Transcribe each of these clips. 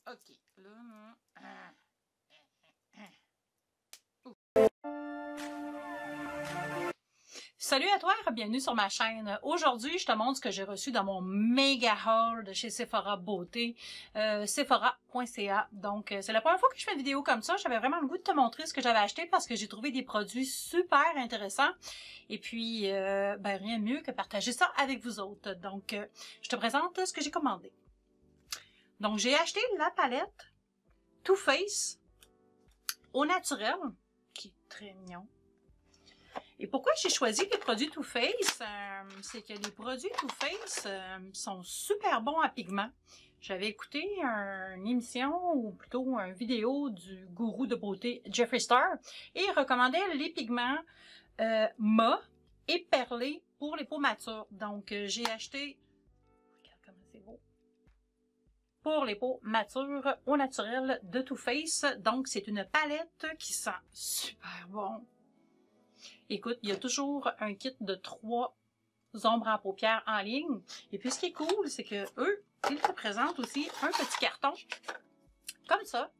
OK. Là, Salut à toi, bienvenue sur ma chaîne. Aujourd'hui, je te montre ce que j'ai reçu dans mon méga haul de chez Sephora Beauté, sephora.ca. Donc, c'est la première fois que je fais une vidéo comme ça. J'avais vraiment le goût de te montrer ce que j'avais acheté parce que j'ai trouvé des produits super intéressants. Et puis, ben, rien de mieux que partager ça avec vous autres. Donc, je te présente ce que j'ai commandé. Donc, j'ai acheté la palette Too Faced au naturel, qui est très mignon. Et pourquoi j'ai choisi les produits Too Faced? C'est que les produits Too Faced sont super bons à pigments. J'avais écouté une émission, ou plutôt une vidéo du gourou de beauté Jeffree Star, et il recommandait les pigments mat et perlés pour les peaux matures. Donc, j'ai acheté, regarde comment c'est beau, pour les peaux matures au naturel de Too Faced. Donc, c'est une palette qui sent super bon. Écoute, il y a toujours un kit de 3 ombres en paupières en ligne. Et puis, ce qui est cool, c'est que eux, ils te présentent aussi un petit carton comme ça.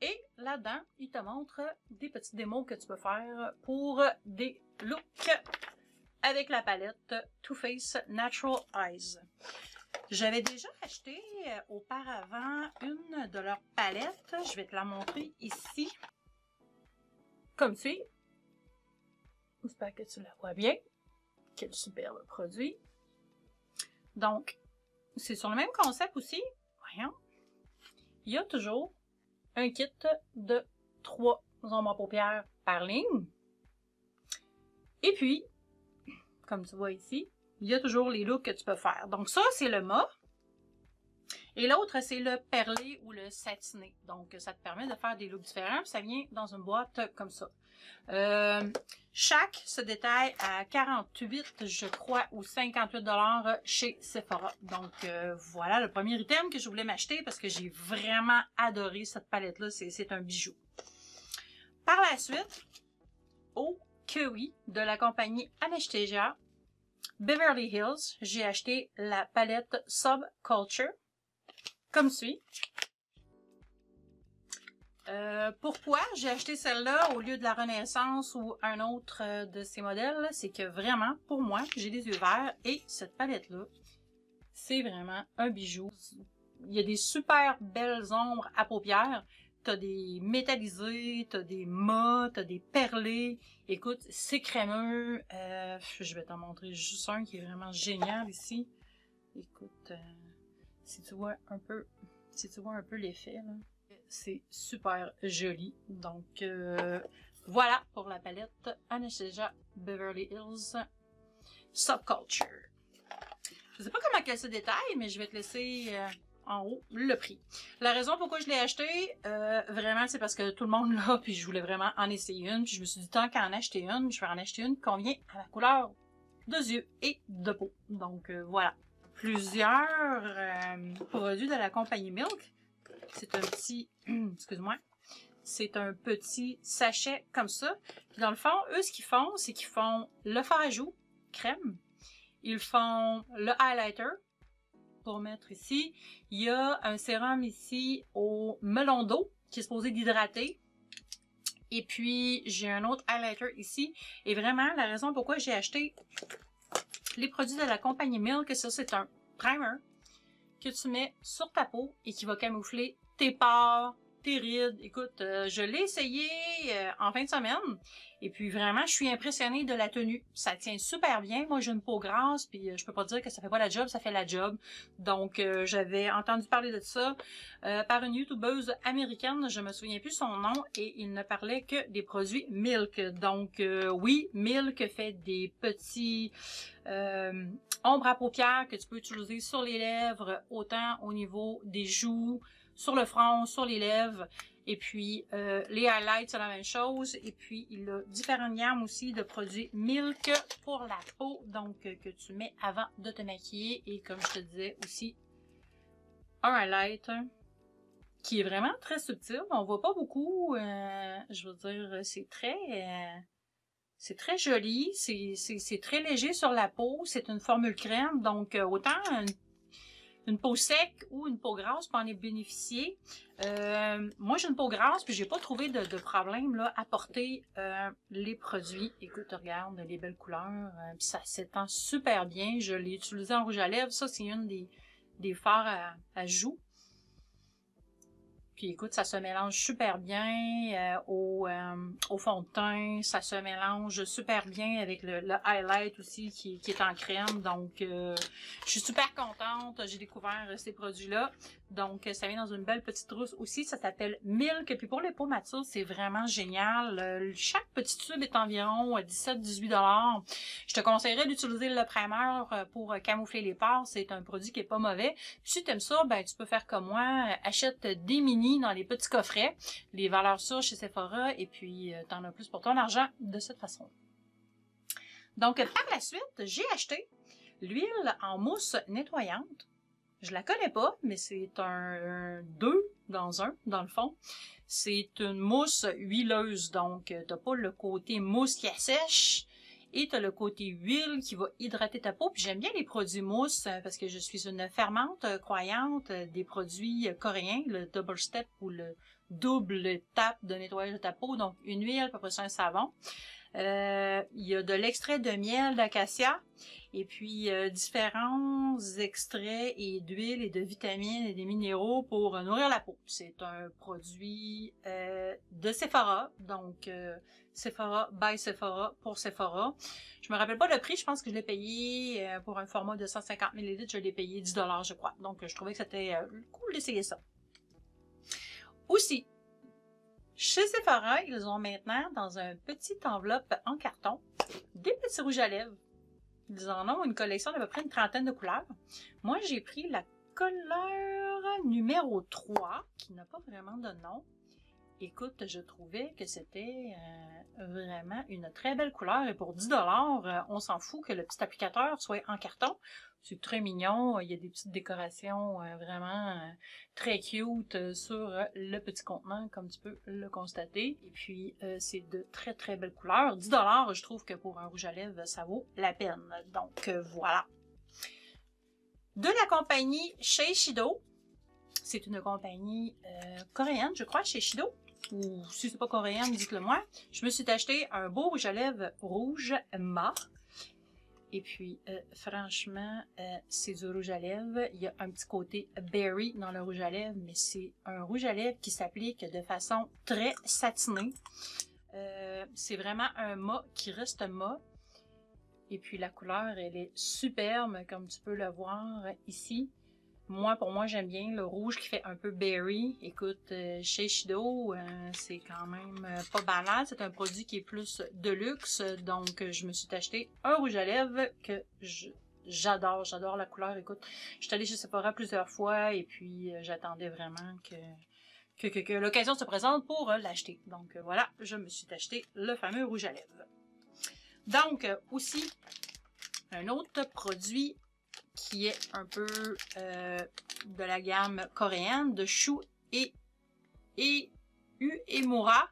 Et là-dedans, ils te montrent des petites démos que tu peux faire pour des looks avec la palette Too Faced Natural Eyes. J'avais déjà acheté auparavant une de leurs palettes. Je vais te la montrer ici. Comme suit. J'espère que tu la vois bien. Quel superbe produit. Donc, c'est sur le même concept aussi. Voyons. Il y a toujours un kit de 3 ombres à paupières par ligne. Et puis, comme tu vois ici, il y a toujours les looks que tu peux faire. Donc ça, c'est le mat. Et l'autre, c'est le perlé ou le satiné. Donc, ça te permet de faire des looks différents. Ça vient dans une boîte comme ça. Chaque se détaille à 48, je crois, ou 58 $ chez Sephora. Donc, voilà le premier item que je voulais m'acheter parce que j'ai vraiment adoré cette palette-là. C'est un bijou. Par la suite, au Kiwi de la compagnie Anastasia Beverly Hills, j'ai acheté la palette Subculture. Comme suit. Pourquoi j'ai acheté celle-là au lieu de la Renaissance ou un autre de ces modèles? C'est que vraiment, pour moi, j'ai des yeux verts et cette palette-là, c'est vraiment un bijou. Il y a des super belles ombres à paupières. T'as des métallisés, t'as des mats, t'as des perlés. Écoute, c'est crémeux. Je vais t'en montrer juste un qui est vraiment génial ici. Écoute... Si tu vois un peu l'effet, là, c'est super joli. Donc, voilà pour la palette Anastasia Beverly Hills Subculture. Je sais pas comment elle se détaille, mais je vais te laisser en haut le prix. La raison pourquoi je l'ai acheté, vraiment, c'est parce que tout le monde l'a, puis je voulais vraiment en essayer une. Puis je me suis dit, tant qu'à en acheter une, je vais en acheter une qui convient à ma couleur de yeux et de peau. Donc, voilà. Plusieurs produits de la compagnie Milk. C'est un petit, excuse-moi, c'est un petit sachet comme ça. Puis dans le fond, eux, ce qu'ils font, c'est qu'ils font le fard à joues, crème. Ils font le highlighter pour mettre ici. Il y a un sérum ici au melon d'eau qui est supposé d'hydrater. Et puis, j'ai un autre highlighter ici. Et vraiment, la raison pourquoi j'ai acheté les produits de la compagnie Milk, ça c'est un primer que tu mets sur ta peau et qui va camoufler tes pores, tes rides. Écoute, je l'ai essayé en fin de semaine et puis vraiment, je suis impressionnée de la tenue. Ça tient super bien. Moi, j'ai une peau grasse puis je peux pas dire que ça fait pas la job, ça fait la job. Donc, j'avais entendu parler de ça par une youtubeuse américaine, je me souviens plus son nom, et il ne parlait que des produits Milk. Donc, oui, Milk fait des petits ombres à paupières que tu peux utiliser sur les lèvres, autant au niveau des joues, sur le front, sur les lèvres. Et puis, les highlights, c'est la même chose. Et puis, il a différentes gammes aussi de produits Milk pour la peau, donc que tu mets avant de te maquiller. Et comme je te disais aussi, un highlight qui est vraiment très subtil. On voit pas beaucoup, je veux dire, c'est très joli, c'est très léger sur la peau, c'est une formule crème, donc autant une peau sec ou une peau grasse pour en bénéficier. Moi, j'ai une peau grasse, puis j'ai pas trouvé de problème là, à porter les produits. Écoute, regarde les belles couleurs, puis ça s'étend super bien. Je l'ai utilisé en rouge à lèvres. Ça, c'est une des fards à joues. Puis écoute, ça se mélange super bien au fond de teint, ça se mélange super bien avec le highlight aussi qui est en crème. Donc, je suis super contente. J'ai découvert ces produits-là. Donc, ça vient dans une belle petite trousse aussi. Ça s'appelle Milk. Puis pour les peaux matures, c'est vraiment génial. Chaque petit tube est environ 17-18 $. Je te conseillerais d'utiliser le primer pour camoufler les pores. C'est un produit qui est pas mauvais. Puis si tu aimes ça, ben tu peux faire comme moi. Achète des mini dans les petits coffrets. Les valeurs sûres chez Sephora. Et puis, tu en as plus pour ton argent de cette façon. Donc, par la suite, j'ai acheté l'huile en mousse nettoyante. Je la connais pas, mais c'est un 2 dans 1, dans le fond. C'est une mousse huileuse, donc t'as pas le côté mousse qui assèche et t'as le côté huile qui va hydrater ta peau. Puis j'aime bien les produits mousse parce que je suis une fervente croyante des produits coréens, le double step ou le double tap de nettoyage de ta peau. Donc une huile, après ça un savon. Il y a de l'extrait de miel d'acacia et puis différents extraits et d'huile et de vitamines et des minéraux pour nourrir la peau. C'est un produit de Sephora, donc Sephora by Sephora pour Sephora. Je me rappelle pas le prix, je pense que je l'ai payé pour un format de 150 ml, je l'ai payé 10 $ je crois. Donc je trouvais que c'était cool d'essayer ça. Aussi, chez Sephora, ils ont maintenant, dans un petit enveloppe en carton, des petits rouges à lèvres. Ils en ont une collection d'à peu près une trentaine de couleurs. Moi, j'ai pris la couleur numéro 3, qui n'a pas vraiment de nom. Écoute, je trouvais que c'était vraiment une très belle couleur. Et pour 10 $, on s'en fout que le petit applicateur soit en carton. C'est très mignon. Il y a des petites décorations vraiment très cute sur le petit contenant, comme tu peux le constater. Et puis, c'est de très très belles couleurs. 10 $, je trouve que pour un rouge à lèvres, ça vaut la peine. Donc, voilà. De la compagnie Shiseido. C'est une compagnie coréenne, je crois, Shiseido. Ou si c'est pas coréenne, dites-le moi. Je me suis acheté un beau rouge à lèvres rouge mat. Et puis, franchement, c'est du rouge à lèvres. Il y a un petit côté berry dans le rouge à lèvres, mais c'est un rouge à lèvres qui s'applique de façon très satinée. C'est vraiment un mat qui reste mat. Et puis, la couleur, elle est superbe, comme tu peux le voir ici. Pour moi, j'aime bien le rouge qui fait un peu berry. Écoute, chez Shiseido, c'est quand même pas banal. C'est un produit qui est plus de luxe. Donc, je me suis acheté un rouge à lèvres que j'adore. J'adore la couleur. Écoute, je suis allée chez Sephora plusieurs fois et puis j'attendais vraiment que l'occasion se présente pour l'acheter. Donc, voilà, je me suis acheté le fameux rouge à lèvres. Donc, aussi, un autre produit qui est un peu de la gamme coréenne de Shu et Uemura.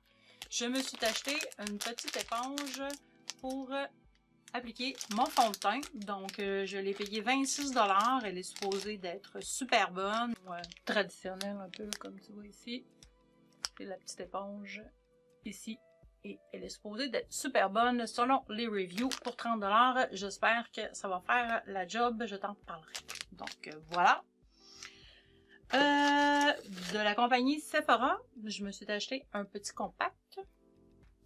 Je me suis acheté une petite éponge pour appliquer mon fond de teint. Donc, je l'ai payé 26 $. Elle est supposée d'être super bonne, traditionnelle un peu comme tu vois ici. C'est la petite éponge ici. Et elle est supposée d'être super bonne selon les reviews pour 30 $. J'espère que ça va faire la job. Je t'en parlerai. Donc, voilà. De la compagnie Sephora, je me suis acheté un petit compact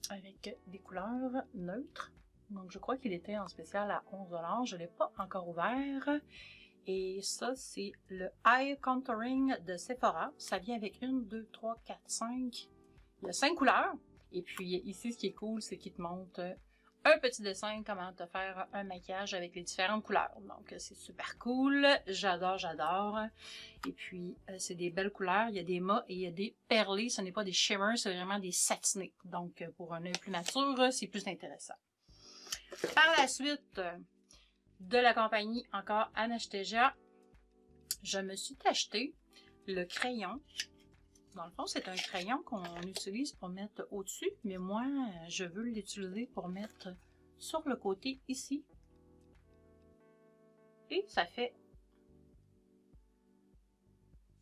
avec des couleurs neutres. Donc, je crois qu'il était en spécial à 11 $. Je ne l'ai pas encore ouvert. Et ça, c'est le Eye Contouring de Sephora. Ça vient avec 1, 2, 3, 4, 5. Il y a 5 couleurs. Et puis ici, ce qui est cool, c'est qu'il te montre un petit dessin, comment te faire un maquillage avec les différentes couleurs. Donc, c'est super cool. J'adore, j'adore. Et puis, c'est des belles couleurs. Il y a des mats et il y a des perlés. Ce n'est pas des shimmers, c'est vraiment des satinés. Donc, pour un œil plus mature, c'est plus intéressant. Par la suite, de la compagnie encore Anastasia, je me suis acheté le crayon. Dans le fond, c'est un crayon qu'on utilise pour mettre au-dessus, mais moi, je veux l'utiliser pour mettre sur le côté ici. Et ça fait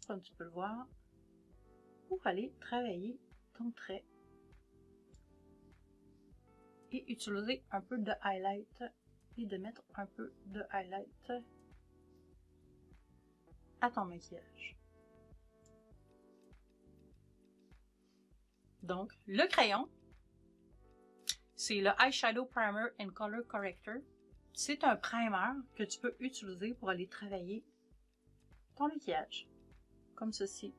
comme tu peux le voir, pour aller travailler ton trait et utiliser un peu de highlight et de mettre un peu de highlight à ton maquillage. Donc, le crayon, c'est le Eyeshadow Primer and Color Corrector. C'est un primer que tu peux utiliser pour aller travailler ton maquillage, comme ceci.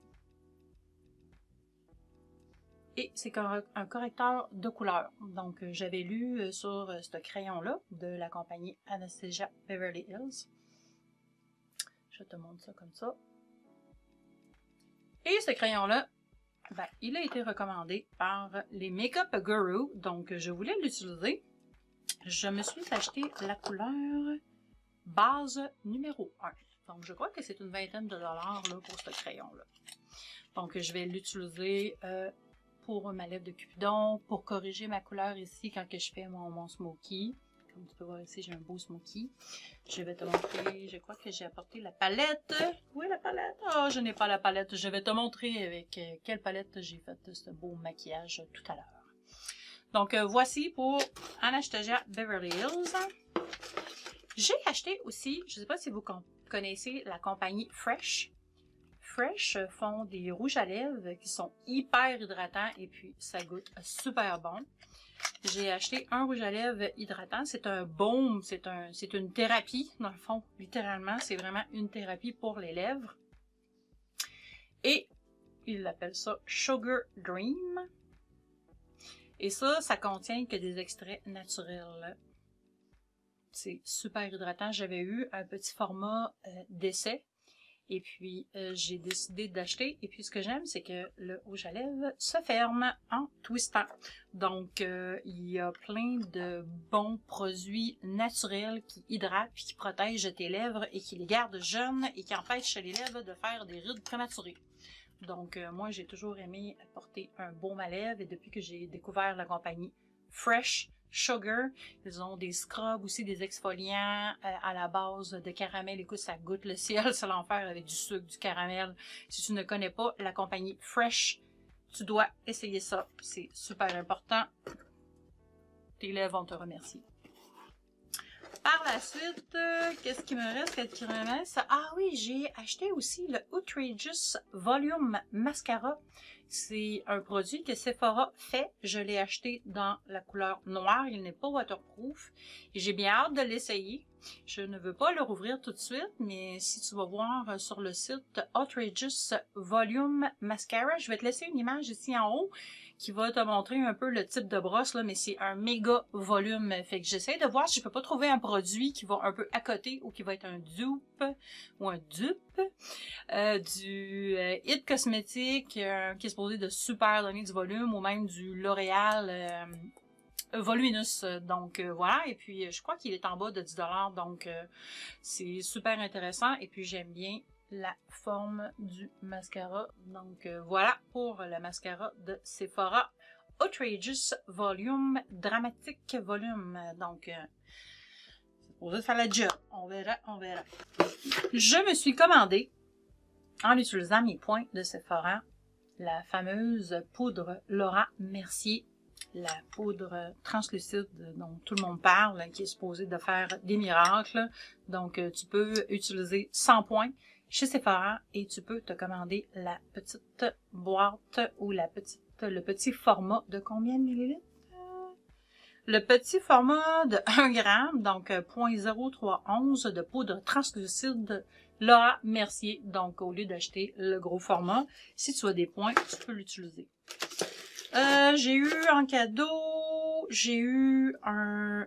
Et c'est un correcteur de couleur. Donc, j'avais lu sur ce crayon-là de la compagnie Anastasia Beverly Hills. Je te montre ça comme ça. Et ce crayon-là, ben, il a été recommandé par les Makeup Guru. Donc, je voulais l'utiliser. Je me suis acheté la couleur base numéro 1. Donc, je crois que c'est une vingtaine de dollars là, pour ce crayon-là. Donc, je vais l'utiliser pour ma lèvre de Cupidon, pour corriger ma couleur ici quand que je fais mon smoky. Comme tu peux voir ici, j'ai un beau smoky. Je vais te montrer, je crois que j'ai apporté la palette. Oui, la palette. Oh, je n'ai pas la palette. Je vais te montrer avec quelle palette j'ai fait ce beau maquillage tout à l'heure. Donc, voici pour Anastasia Beverly Hills. J'ai acheté aussi, je ne sais pas si vous connaissez la compagnie Fresh. Fresh font des rouges à lèvres qui sont hyper hydratants et puis ça goûte super bon. J'ai acheté un rouge à lèvres hydratant. C'est un baume, c'est une thérapie, dans le fond, littéralement. C'est vraiment une thérapie pour les lèvres. Et ils appellent ça Sugar Dream. Et ça contient que des extraits naturels. C'est super hydratant. J'avais eu un petit format d'essai. Et puis, j'ai décidé d'acheter. Et puis, ce que j'aime, c'est que le rouge à lèvres se ferme en twistant. Donc, il y a plein de bons produits naturels qui hydratent, puis qui protègent tes lèvres et qui les gardent jeunes et qui empêchent les lèvres de faire des rides prématurées. Donc, moi, j'ai toujours aimé porter un baume à lèvres. Et depuis que j'ai découvert la compagnie Fresh Sugar, ils ont des scrubs aussi, des exfoliants à la base de caramel. Écoute, ça goûte le ciel, c'est l'enfer avec du sucre, du caramel. Si tu ne connais pas la compagnie Fresh, tu dois essayer ça. C'est super important. Tes lèvres vont te remercier. Par la suite, qu'est-ce qui me reste? Ah oui, j'ai acheté aussi le Outrageous Volume Mascara. C'est un produit que Sephora fait. Je l'ai acheté dans la couleur noire. Il n'est pas waterproof. Et j'ai bien hâte de l'essayer. Je ne veux pas le rouvrir tout de suite, mais si tu vas voir sur le site Outrageous Volume Mascara, je vais te laisser une image ici en haut qui va te montrer un peu le type de brosse, là, mais c'est un méga volume. Fait que j'essaie de voir si je peux pas trouver un produit qui va un peu à côté ou qui va être un dupe ou un dupe du It Cosmetics qui est supposé de super donner du volume, ou même du L'Oréal Voluminous. Donc voilà, et puis je crois qu'il est en bas de 10 $, donc c'est super intéressant. Et puis j'aime bien la forme du mascara. Donc voilà pour le mascara de Sephora Outrageous Volume Dramatic Volume. Donc c'est supposé faire la job. On verra, on verra. Je me suis commandé, en utilisant mes points de Sephora, la fameuse poudre Laura Mercier, la poudre translucide dont tout le monde parle, qui est supposée de faire des miracles. Donc, tu peux utiliser 100 points chez Sephora et tu peux te commander la petite boîte ou le petit format de combien de millilitres? Le petit format de 1 gramme, donc 0.0311 de poudre translucide Laura Mercier. Donc, au lieu d'acheter le gros format, si tu as des points, tu peux l'utiliser. J'ai eu en cadeau,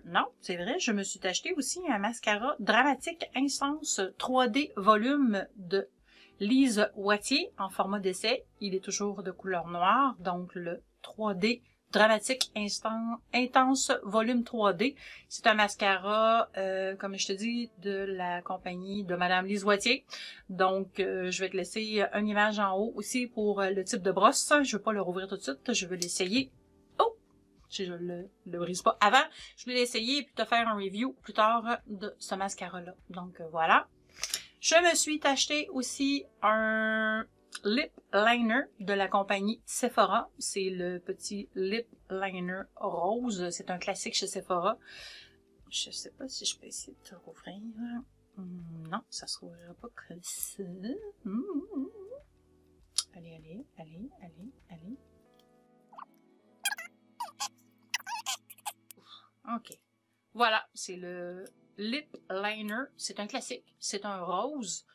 non, c'est vrai, je me suis acheté aussi un mascara Dramatique Intense 3D volume de Lise Wattier en format d'essai. Il est toujours de couleur noire, donc le 3D Dramatique Intense volume 3D. C'est un mascara, comme je te dis, de la compagnie de Madame Lise Wattier. Donc, je vais te laisser une image en haut aussi pour le type de brosse. Je ne veux pas le rouvrir tout de suite. Je veux l'essayer. Oh! Si je le brise pas avant, je vais l'essayer et puis te faire un review plus tard de ce mascara-là. Donc, voilà. Je me suis acheté aussi un lip liner de la compagnie Sephora. C'est le petit lip liner rose. C'est un classique chez Sephora. Je sais pas si je peux essayer de te rouvrir. Non, ça se rouvrira pas comme ça. Allez, allez, allez, allez, allez. OK. Voilà, c'est le lip liner. C'est un classique. C'est un rose.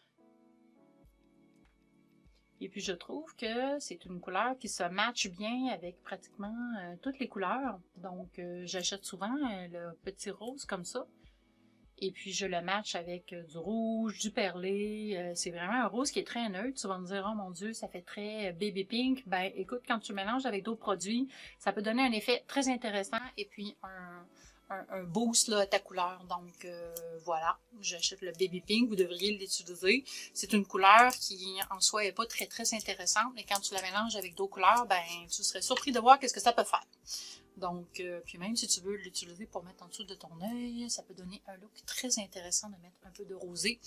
Et puis, je trouve que c'est une couleur qui se matche bien avec pratiquement toutes les couleurs. Donc, j'achète souvent le petit rose comme ça. Et puis, je le match avec du rouge, du perlé. C'est vraiment un rose qui est très neutre. Tu vas me dire, oh mon Dieu, ça fait très baby pink. Ben, écoute, quand tu mélanges avec d'autres produits, ça peut donner un effet très intéressant et puis un boost là, à ta couleur. Donc, voilà, j'achète le baby pink. Vous devriez l'utiliser. C'est une couleur qui, en soi, n'est pas très, très intéressante. Mais quand tu la mélanges avec d'autres couleurs, ben, tu serais surpris de voir qu'est-ce que ça peut faire. Donc, puis même si tu veux l'utiliser pour mettre en dessous de ton œil, ça peut donner un look très intéressant de mettre un peu de rosé.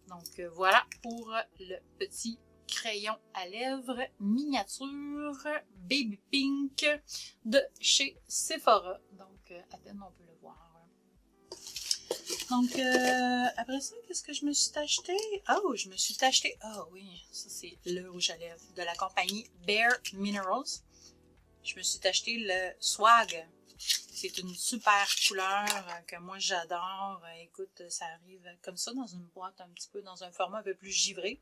Donc, voilà pour le petit crayon à lèvres miniature Baby Pink de chez Sephora. Donc, à peine on peut le voir. Donc, après ça, qu'est-ce que je me suis acheté? Oh, je me suis acheté... Ah oui, ça c'est le rouge à lèvres de la compagnie Bare Minerals. Je me suis acheté le Swag. C'est une super couleur que moi j'adore. Écoute, ça arrive comme ça dans une boîte un petit peu, dans un format un peu plus givré.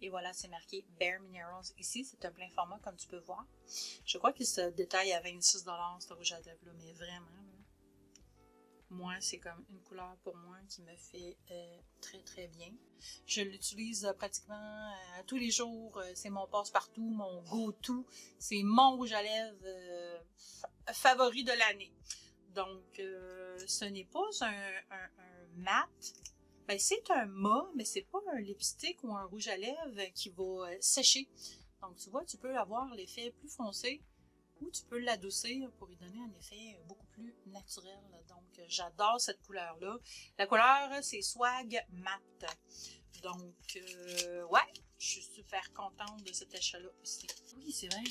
Et voilà, c'est marqué Bare Minerals ici. C'est un plein format comme tu peux voir. Je crois qu'il se détaille à 26 $ ce rouge à lèvres là, mais vraiment, là, moi, c'est comme une couleur pour moi qui me fait très très bien. Je l'utilise pratiquement tous les jours. C'est mon passe-partout, mon go-to. C'est mon rouge à lèvres favori de l'année. Donc, ce n'est pas un mat. Ben, c'est un mat, mais c'est pas un lipstick ou un rouge à lèvres qui va sécher. Donc, tu vois, tu peux avoir l'effet plus foncé ou tu peux l'adoucir pour y donner un effet beaucoup plus naturel. Donc, j'adore cette couleur-là. La couleur, c'est Swag Matte. Donc, ouais, je suis super contente de cet achat-là aussi. Oui, c'est vrai.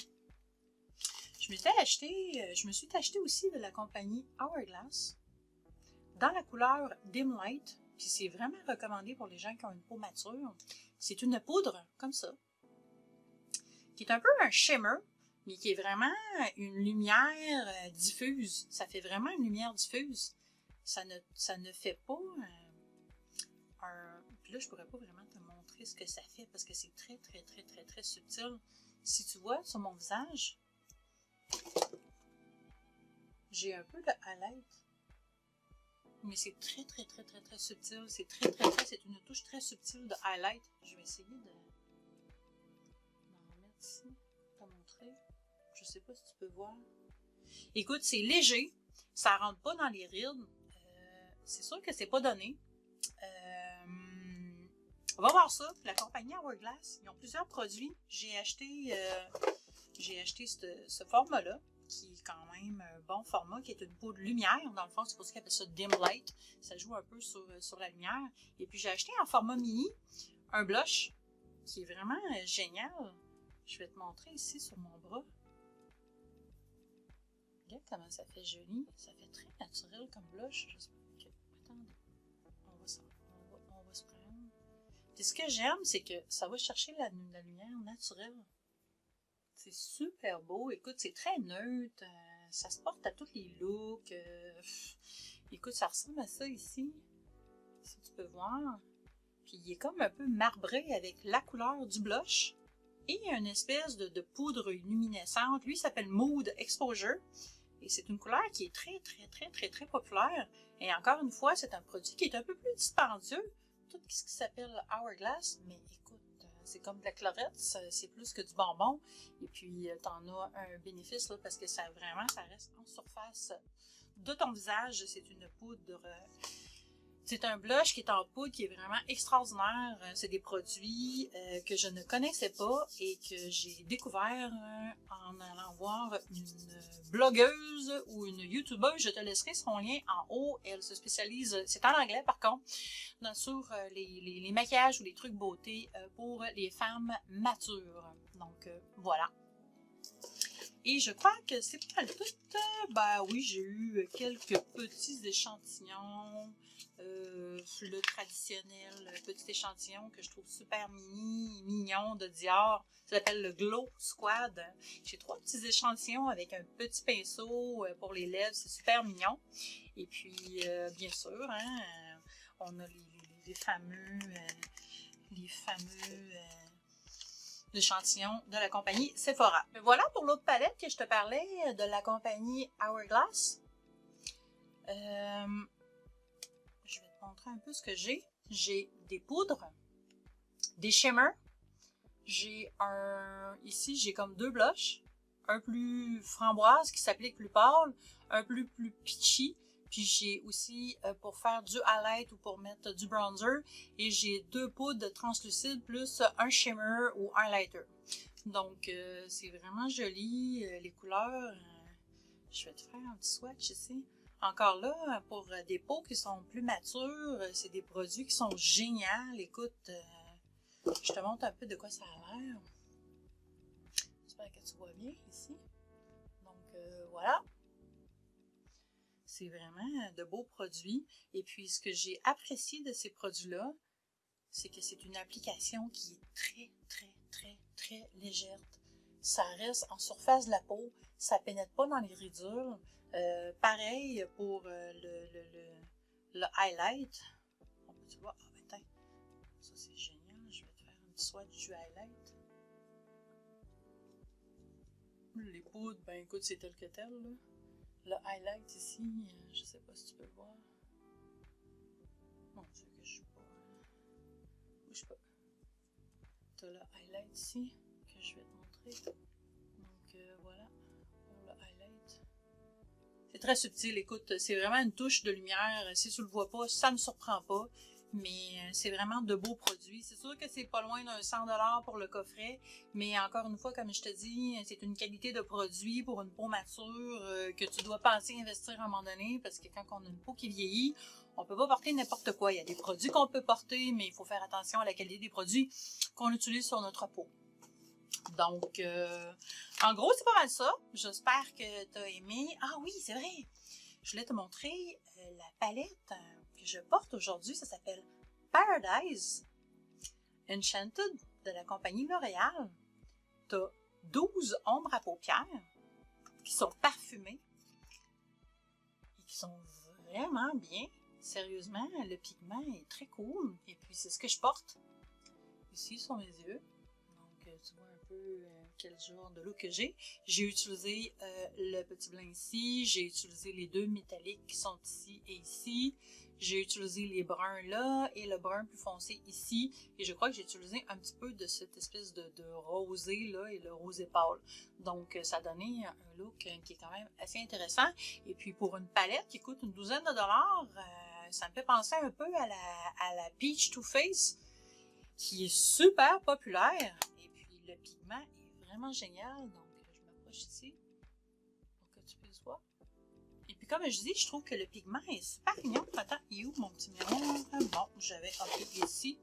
Je me suis acheté aussi de la compagnie Hourglass dans la couleur Dim Light. Puis c'est vraiment recommandé pour les gens qui ont une peau mature. C'est une poudre comme ça, qui est un peu un shimmer, mais qui est vraiment une lumière diffuse. Ça fait vraiment une lumière diffuse. Ça ne fait pas un... Puis là, je pourrais pas vraiment te montrer ce que ça fait parce que c'est très, très, très, très, très subtil. Si tu vois, sur mon visage, j'ai un peu de highlight. Mais c'est très, très, très, très, très subtil. C'est très, très, très... C'est une touche très subtile de highlight. Je vais essayer d'en remettre ici pour te montrer. Je sais pas si tu peux voir. Écoute, c'est léger. Ça rentre pas dans les rides. C'est sûr que c'est pas donné. On va voir ça. La compagnie Hourglass, ils ont plusieurs produits. J'ai acheté ce format-là, qui est quand même un bon format, qui est une poudre lumière. Dans le fond, c'est pour ça qu'ils appellent ça Dim Light. Ça joue un peu sur la lumière. Et puis, j'ai acheté en format mini un blush qui est vraiment génial. Je vais te montrer ici sur mon bras. Regarde comment ça fait joli. Ça fait très naturel comme blush. J'espère que... Attendez. On va se prendre. Puis ce que j'aime, c'est que ça va chercher la lumière naturelle. C'est super beau. Écoute, c'est très neutre. Ça se porte à tous les looks. Écoute, ça ressemble à ça ici. Si tu peux voir. Puis il est comme un peu marbré avec la couleur du blush. Et une espèce de poudre luminescente. Lui, il s'appelle Mood Exposure. Et c'est une couleur qui est très, très, très, très, très populaire. Et encore une fois, c'est un produit qui est un peu plus dispendieux. Tout ce qui s'appelle Hourglass. Mais écoute, c'est comme de la chlorette. C'est plus que du bonbon. Et puis, t'en as un bénéfice là, parce que ça reste en surface de ton visage. C'est une poudre... C'est un blush qui est en poudre, qui est vraiment extraordinaire. C'est des produits que je ne connaissais pas et que j'ai découvert en allant voir une blogueuse ou une youtubeuse. Je te laisserai son lien en haut. Elle se spécialise, c'est en anglais par contre, sur les maquillages ou les trucs beauté pour les femmes matures. Donc voilà. Et je crois que c'est pas le tout. Ben oui, j'ai eu quelques petits échantillons. Le traditionnel petit échantillon que je trouve super mignon de Dior. Ça s'appelle le Glow Squad. J'ai 3 petits échantillons avec un petit pinceau pour les lèvres. C'est super mignon. Et puis, bien sûr, hein, on a les fameux échantillons de la compagnie Sephora. Mais voilà pour l'autre palette que je te parlais de la compagnie Hourglass. Je vais te montrer un peu ce que j'ai. J'ai des poudres, des shimmers. Ici, j'ai comme 2 blushs. Un plus framboise qui s'applique plus pâle, un plus peachy. Puis j'ai aussi pour faire du highlight ou pour mettre du bronzer. Et j'ai 2 poudres translucides plus un shimmer ou un highlighter. Donc c'est vraiment joli. Les couleurs. Je vais te faire un petit swatch ici. Encore là, pour des peaux qui sont plus matures, c'est des produits qui sont géniaux. Écoute, je te montre un peu de quoi ça a l'air. J'espère que tu vois bien ici. Donc voilà. C'est vraiment de beaux produits. Et puis, ce que j'ai apprécié de ces produits-là, c'est que c'est une application qui est très légère. Ça reste en surface de la peau. Ça ne pénètre pas dans les ridules. Pareil pour le highlight. On peut voir. Ah, ben, attends. Ça, c'est génial. Je vais te faire un petit swatch du highlight. Les poudres, ben écoute, c'est tel que tel, là. Le highlight ici, je sais pas si tu peux le voir. Mon Dieu, que je suis pas. Bouge pas. Tu as le highlight ici, que je vais te montrer. Donc voilà, pour le highlight. C'est très subtil, écoute, c'est vraiment une touche de lumière. Si tu le vois pas, ça me surprend pas. Mais c'est vraiment de beaux produits. C'est sûr que c'est pas loin d'un 100$ pour le coffret. Mais encore une fois, comme je te dis, c'est une qualité de produit pour une peau mature que tu dois penser investir à un moment donné. Parce que quand on a une peau qui vieillit, on peut pas porter n'importe quoi. Il y a des produits qu'on peut porter, mais il faut faire attention à la qualité des produits qu'on utilise sur notre peau. Donc, en gros, c'est pas mal ça. J'espère que tu as aimé. Ah oui, c'est vrai! Je voulais te montrer la palette que je porte aujourd'hui. Ça s'appelle Paradise Enchanted de la compagnie L'Oréal. Tu as 12 ombres à paupières qui sont parfumées et qui sont vraiment bien. Sérieusement, le pigment est très cool. Et puis, c'est ce que je porte ici sur mes yeux. Donc, tu vois un peu quel genre de look que j'ai. J'ai utilisé le petit blanc ici. J'ai utilisé les 2 métalliques qui sont ici et ici. J'ai utilisé les bruns là et le brun plus foncé ici. Et je crois que j'ai utilisé un petit peu de cette espèce de rosé là et le rosé pâle. Donc, ça a donné un look qui est quand même assez intéressant. Et puis, pour une palette qui coûte une douzaine de dollars, ça me fait penser un peu à la Peach Too Faced, qui est super populaire. Et puis, le pigment est vraiment génial. Donc, je m'approche ici pour que tu puisses voir. Et puis, comme je dis, je trouve que le pigment est super mignon. Attends, il est où mon petit miroir? Bon, j'avais un ici.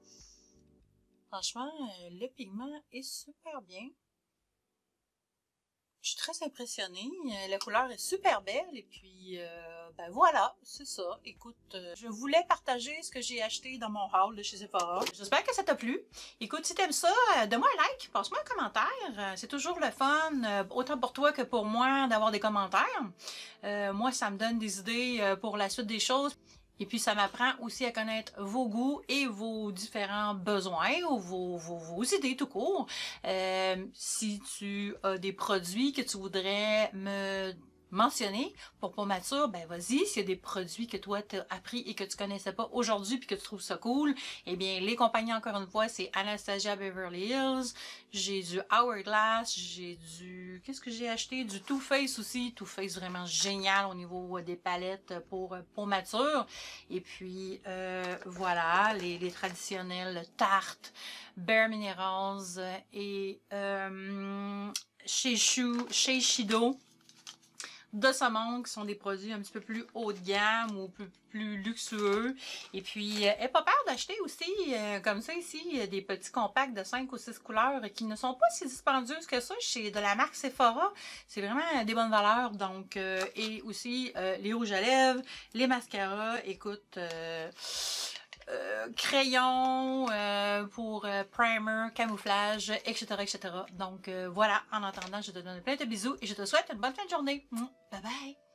Franchement, le pigment est super bien. Je suis très impressionnée. La couleur est super belle. Et puis, ben voilà, c'est ça. Écoute, je voulais partager ce que j'ai acheté dans mon haul de chez Sephora. J'espère que ça t'a plu. Écoute, si t'aimes ça, donne-moi un like, passe-moi un commentaire. C'est toujours le fun, autant pour toi que pour moi, d'avoir des commentaires. Moi, ça me donne des idées pour la suite des choses. Et puis, ça m'apprend aussi à connaître vos goûts et vos différents besoins ou vos idées tout court. Si tu as des produits que tu voudrais me mentionné. Pour peau mature, ben vas-y, s'il y a des produits que toi tu as appris et que tu connaissais pas aujourd'hui puis que tu trouves ça cool, eh bien les compagnies encore une fois, c'est Anastasia Beverly Hills, j'ai du Hourglass, j'ai du... qu'est-ce que j'ai acheté? Du Too Faced aussi, Too Faced vraiment génial au niveau des palettes pour peau mature. Et puis voilà, les traditionnels Tarte, Bare Minerals et chez Shido de saumon, qui sont des produits un petit peu plus haut de gamme ou plus luxueux. Et puis, n'aie pas peur d'acheter aussi, comme ça ici, des petits compacts de 5 ou 6 couleurs qui ne sont pas si dispendieuses que ça chez de la marque Sephora. C'est vraiment des bonnes valeurs. Donc, et aussi les rouges à lèvres, les mascaras. Écoute... crayon pour primer, camouflage, etc. etc. Donc voilà, en attendant, je te donne plein de bisous et je te souhaite une bonne fin de journée. Bye bye!